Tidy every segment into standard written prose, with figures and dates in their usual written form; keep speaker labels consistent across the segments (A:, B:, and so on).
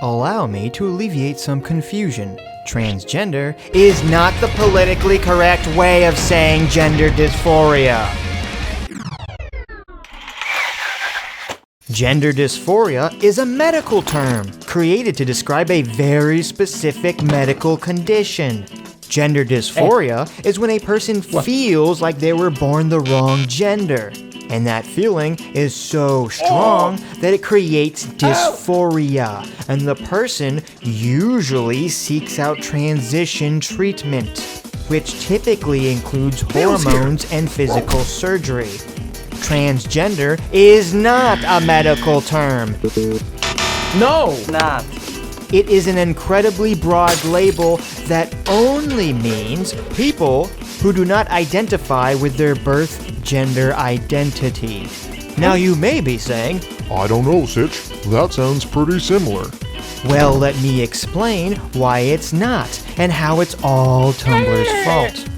A: Allow me to alleviate some confusion. Transgender is not the politically correct way of saying gender dysphoria. Gender dysphoria is a medical term created to describe a very specific medical condition. Gender dysphoria is when a person feels like they were born the wrong gender. And that feeling is so strong that it creates dysphoria. And the person usually seeks out transition treatment, which typically includes hormones and physical surgery. Transgender is not a medical term.
B: No! Not.
A: It is an incredibly broad label that only means people who do not identify with their birth gender identity. Now you may be saying,
C: I don't know, Sitch. That sounds pretty similar.
A: Well, let me explain why it's not, and how it's all Tumblr's fault.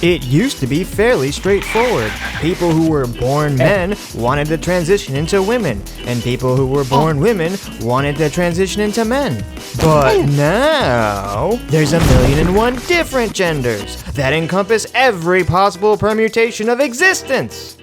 A: It used to be fairly straightforward. People who were born men wanted to transition into women, and people who were born women wanted to transition into men. But now, there's 1,000,001 different genders that encompass every possible permutation of existence.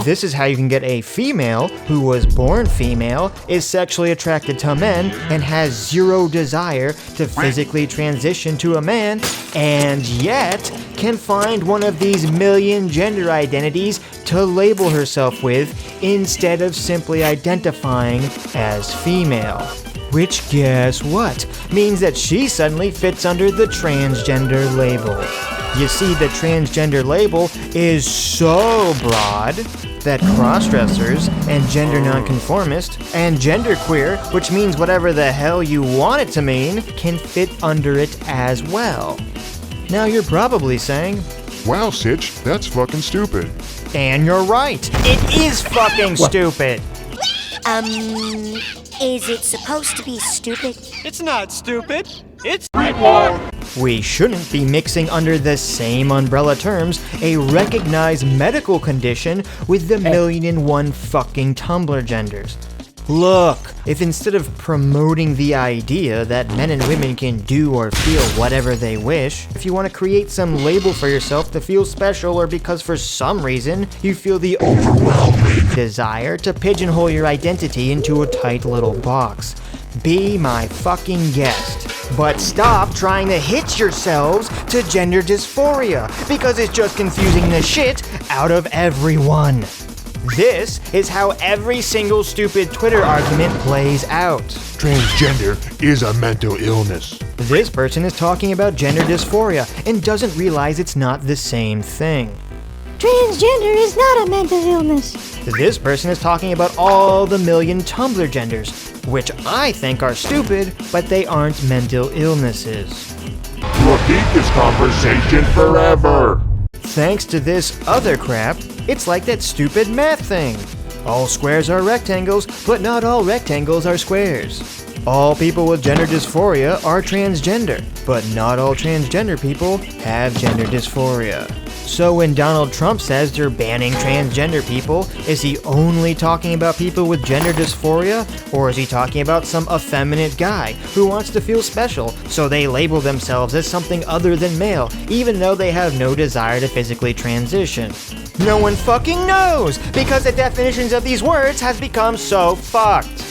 A: This is how you can get a female who was born female, is sexually attracted to men, and has zero desire to physically transition to a man, and yet can find one of these million gender identities to label herself with instead of simply identifying as female. Which, guess what, means that she suddenly fits under the transgender label. You see, the transgender label is so broad that crossdressers and gender nonconformist and genderqueer, which means whatever the hell you want it to mean, can fit under it as well. Now you're probably saying,
C: Wow, Sitch, that's fucking stupid.
A: and you're right, it is fucking stupid.
D: Is it supposed to be stupid?
B: It's not stupid. It's
A: We shouldn't be mixing under the same umbrella terms a recognized medical condition with the 1,000,001 fucking Tumblr genders. Look, if instead of promoting the idea that men and women can do or feel whatever they wish, if you want to create some label for yourself to feel special, or because for some reason you feel the overwhelming desire to pigeonhole your identity into a tight little box, be my fucking guest. But stop trying to hitch yourselves to gender dysphoria, because it's just confusing the shit out of everyone. This is how every single stupid Twitter argument plays out.
C: Transgender is a mental illness.
A: This person is talking about gender dysphoria and doesn't realize it's not the same thing.
D: Transgender is not a mental illness.
A: This person is talking about all the million Tumblr genders, which I think are stupid, but they aren't mental illnesses.
C: Repeat this conversation forever.
A: Thanks to this other crap, it's like that stupid math thing. All squares are rectangles, but not all rectangles are squares. All people with gender dysphoria are transgender, but not all transgender people have gender dysphoria. So when Donald Trump says they're banning transgender people, is he only talking about people with gender dysphoria? Or is he talking about some effeminate guy who wants to feel special, so they label themselves as something other than male, even though they have no desire to physically transition? No one fucking knows, because the definitions of these words has become so fucked.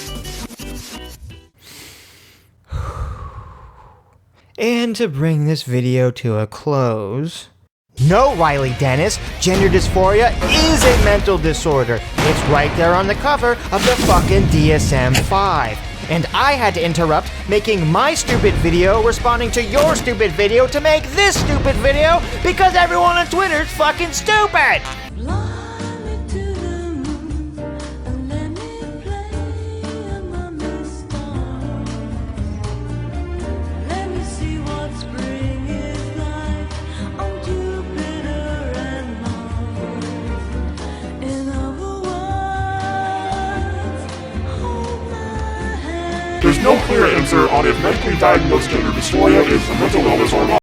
A: And to bring this video to a close... No, Riley Dennis, gender dysphoria is a mental disorder. It's right there on the cover of the fucking DSM-5. And I had to interrupt making my stupid video responding to your stupid video to make this stupid video because everyone on Twitter is fucking stupid!
C: There's no clear answer on if medically diagnosed gender dysphoria is a mental illness or not.